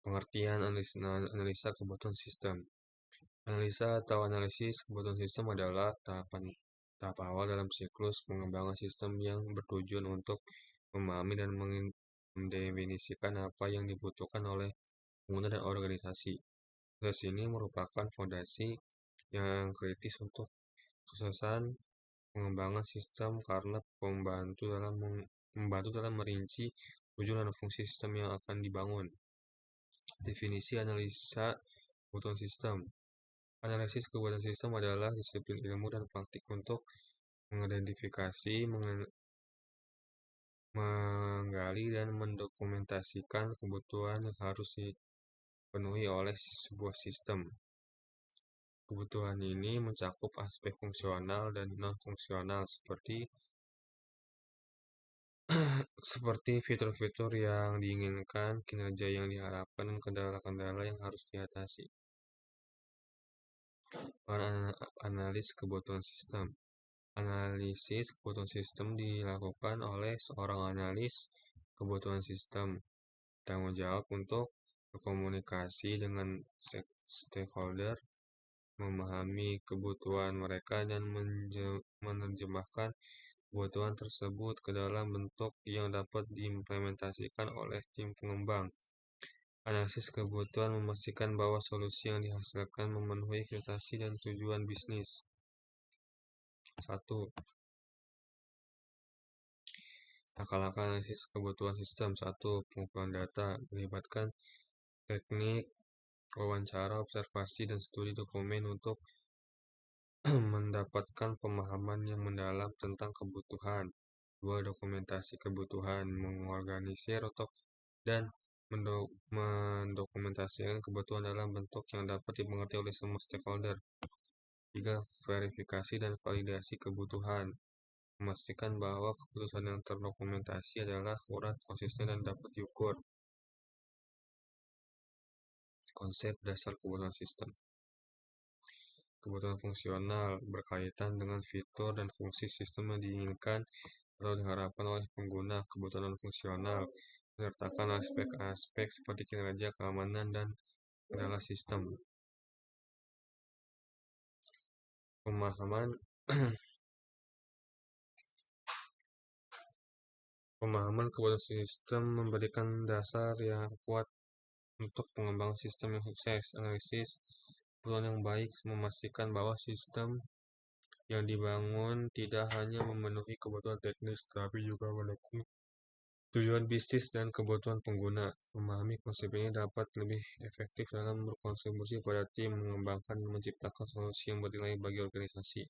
Pengertian analisa kebutuhan sistem. Analisa atau analisis kebutuhan sistem adalah tahap awal dalam siklus pengembangan sistem yang bertujuan untuk memahami dan mendefinisikan apa yang dibutuhkan oleh pengguna dan organisasi. Proses ini merupakan fondasi yang kritis untuk kesuksesan pengembangan sistem karena membantu dalam merinci tujuan dan fungsi sistem yang akan dibangun. Definisi analisa kebutuhan sistem. Analisis kebutuhan sistem adalah disiplin ilmu dan praktik untuk mengidentifikasi, menggali, dan mendokumentasikan kebutuhan yang harus dipenuhi oleh sebuah sistem. Kebutuhan ini mencakup aspek fungsional dan non-fungsional seperti fitur-fitur yang diinginkan, kinerja yang diharapkan, dan kendala-kendala yang harus diatasi. Analis kebutuhan sistem. Analisis kebutuhan sistem dilakukan oleh seorang analis kebutuhan sistem. Tanggung jawab untuk berkomunikasi dengan stakeholder, memahami kebutuhan mereka, dan menerjemahkan kebutuhan tersebut ke dalam bentuk yang dapat diimplementasikan oleh tim pengembang. Analisis kebutuhan memastikan bahwa solusi yang dihasilkan memenuhi ekspektasi dan tujuan bisnis. 1. Langkah-langkah analisis kebutuhan sistem. 1. Pengumpulan data melibatkan teknik wawancara, observasi, dan studi dokumen untuk mendapatkan pemahaman yang mendalam tentang kebutuhan. 2. Dokumentasi kebutuhan mengorganisir dan mendokumentasikan kebutuhan dalam bentuk yang dapat dimengerti oleh semua stakeholder. 3. Verifikasi dan validasi kebutuhan memastikan bahwa keputusan yang terdokumentasi adalah akurat, konsisten, dan dapat diukur. Konsep dasar kebutuhan sistem. Kebutuhan fungsional berkaitan dengan fitur dan fungsi sistem yang diinginkan atau diharapkan oleh pengguna. Kebutuhan non-fungsional menyertakan aspek-aspek seperti kinerja, keamanan, dan kendala sistem. Pemahaman kebutuhan sistem memberikan dasar yang kuat untuk pengembangan sistem yang sukses. Analisis kebutuhan yang baik memastikan bahwa sistem yang dibangun tidak hanya memenuhi kebutuhan teknis, tapi juga mendukung tujuan bisnis dan kebutuhan pengguna. Memahami konsep ini dapat lebih efektif dalam berkontribusi pada tim, mengembangkan dan menciptakan solusi yang bernilai bagi organisasi.